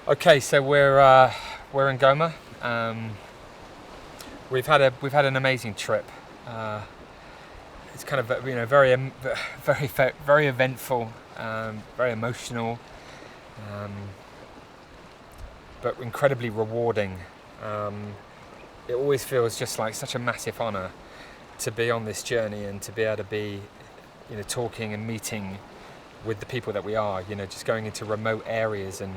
Okay, so we're in Goma. We've had an amazing trip. It's kind of very eventful, very emotional, but incredibly rewarding. It always feels just like such a massive honour to be on this journey and to be able to be, talking and meeting with the people that we are. Just going into remote areas and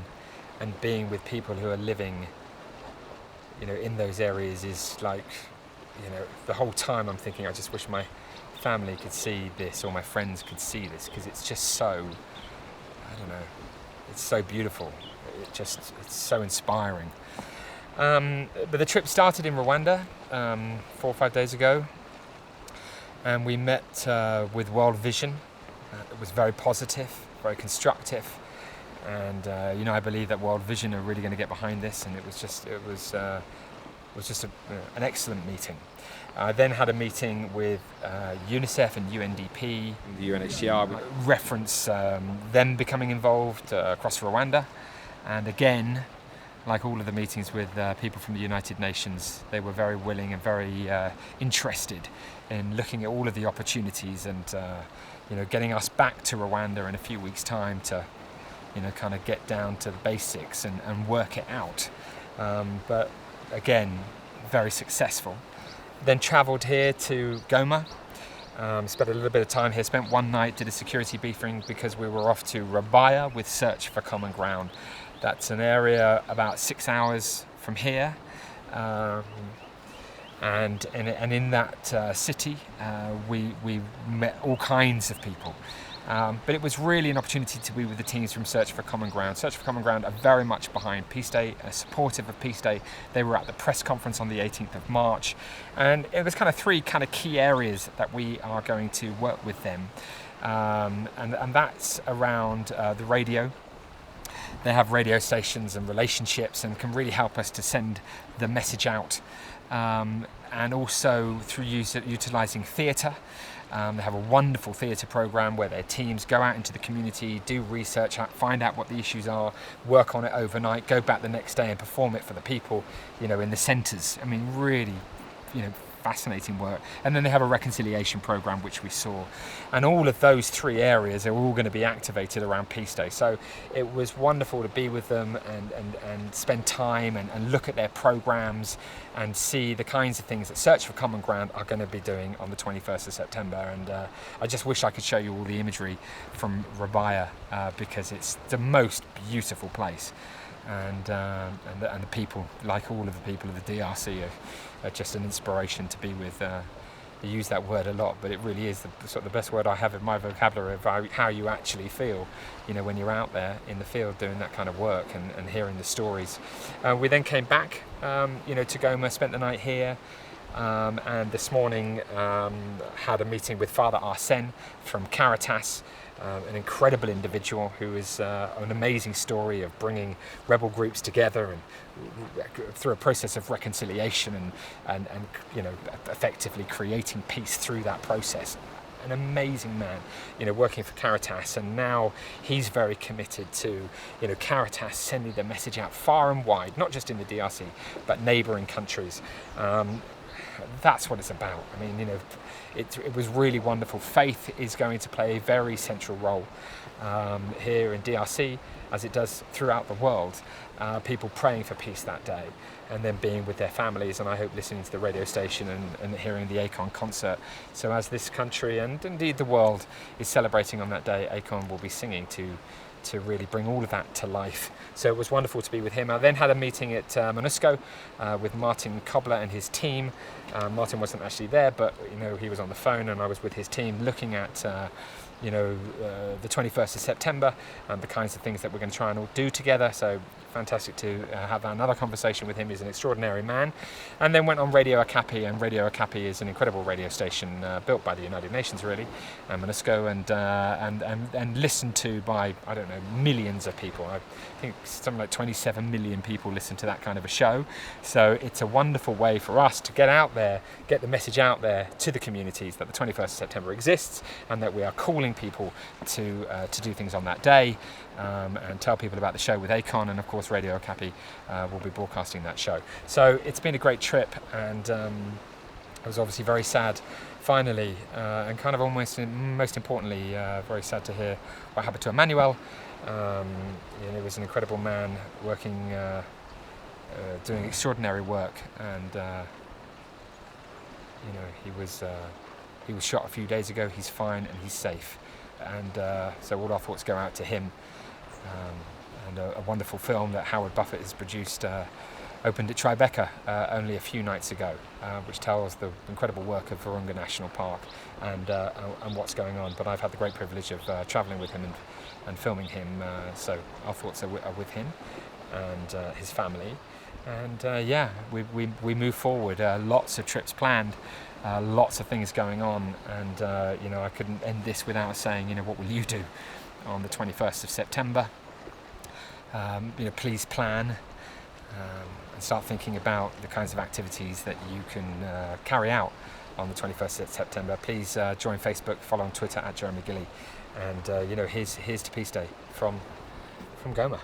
being with people who are living, in those areas is like, the whole time I'm thinking, I just wish my family could see this or my friends could see this, because it's just so, I don't know, it's so beautiful. It's so inspiring. But the trip started in Rwanda 4 or 5 days ago, and we met with World Vision. It was very positive, very constructive. And I believe that World Vision are really going to get behind this, and it was just an excellent meeting. I then had a meeting with UNICEF and UNDP, the UNHCR, reference them becoming involved across Rwanda, and again, like all of the meetings with people from the United Nations, they were very willing and very interested in looking at all of the opportunities and getting us back to Rwanda in a few weeks' time to kind of get down to the basics and work it out. But again, very successful. Then travelled here to Goma, spent a little bit of time here, spent one night, did a security briefing because we were off to Rwanda with Search for Common Ground. That's an area about 6 hours from here. And in that city, we met all kinds of people. But it was really an opportunity to be with the teams from Search for Common Ground. Search for Common Ground are very much behind Peace Day, supportive of Peace Day. They were at the press conference on the 18th of March. And it was kind of three kind of key areas that we are going to work with them. And that's around the radio. They have radio stations and relationships and can really help us to send the message out. And also through utilising theatre. They have a wonderful theatre programme where their teams go out into the community, do research, find out what the issues are, work on it overnight, go back the next day and perform it for the people, in the centres. I mean, really, fascinating work. And then they have a reconciliation programme, which we saw. And all of those three areas are all going to be activated around Peace Day. So it was wonderful to be with them and spend time and look at their programmes and see the kinds of things that Search for Common Ground are going to be doing on the 21st of September. And I just wish I could show you all the imagery from Rwanda because it's the most beautiful place. And the people, like all of the people of the DRC, are just an inspiration to be with. I use that word a lot, but it really is the best word I have in my vocabulary about how you actually feel, when you're out there in the field doing that kind of work and hearing the stories. We then came back, to Goma, spent the night here. And this morning had a meeting with Father Arsène from Caritas, an incredible individual who is an amazing story of bringing rebel groups together and through a process of reconciliation and effectively creating peace through that process. An amazing man, working for Caritas, and now he's very committed to, Caritas sending the message out far and wide, not just in the DRC, but neighbouring countries. That's what it's about. I mean, it was really wonderful. Faith is going to play a very central role here in DRC, as it does throughout the world. People praying for peace that day, and then being with their families, and I hope listening to the radio station and hearing the ACON concert. So as this country, and indeed the world, is celebrating on that day, ACON will be singing to really bring all of that to life. So it was wonderful to be with him. I then had a meeting at MONUSCO with Martin Kobler and his team. Martin wasn't actually there, but he was on the phone, and I was with his team looking at the 21st of September and the kinds of things that we're going to try and all do together. So fantastic to have another conversation with him. He's an extraordinary man. And then went on Radio Okapi, and Radio Okapi is an incredible radio station built by the United Nations, really, and MONUSCO, and listened to by, I don't know, millions of people. I think something like 27 million people listen to that kind of a show. So it's a wonderful way for us to get out there, get the message out there to the communities that the 21st of September exists, and that we are calling calling people to do things on that day, and tell people about the show with Akon, and of course Radio Okapi will be broadcasting that show. So it's been a great trip, and I was obviously very sad finally, and kind of almost most importantly very sad to hear what happened to Emmanuel. He was an incredible man working, doing extraordinary work, and he was shot a few days ago. He's fine and he's safe, and so all our thoughts go out to him. And a wonderful film that Howard Buffett has produced opened at Tribeca only a few nights ago, which tells the incredible work of Virunga National Park and what's going on. But I've had the great privilege of travelling with him and filming him, so our thoughts are with him and his family. And we move forward. Lots of trips planned, lots of things going on, and I couldn't end this without saying, what will you do on the 21st of September? Please plan and start thinking about the kinds of activities that you can carry out on the 21st of September. Please join Facebook, follow on Twitter @Jeremy Gilley, and here's to Peace Day from Goma.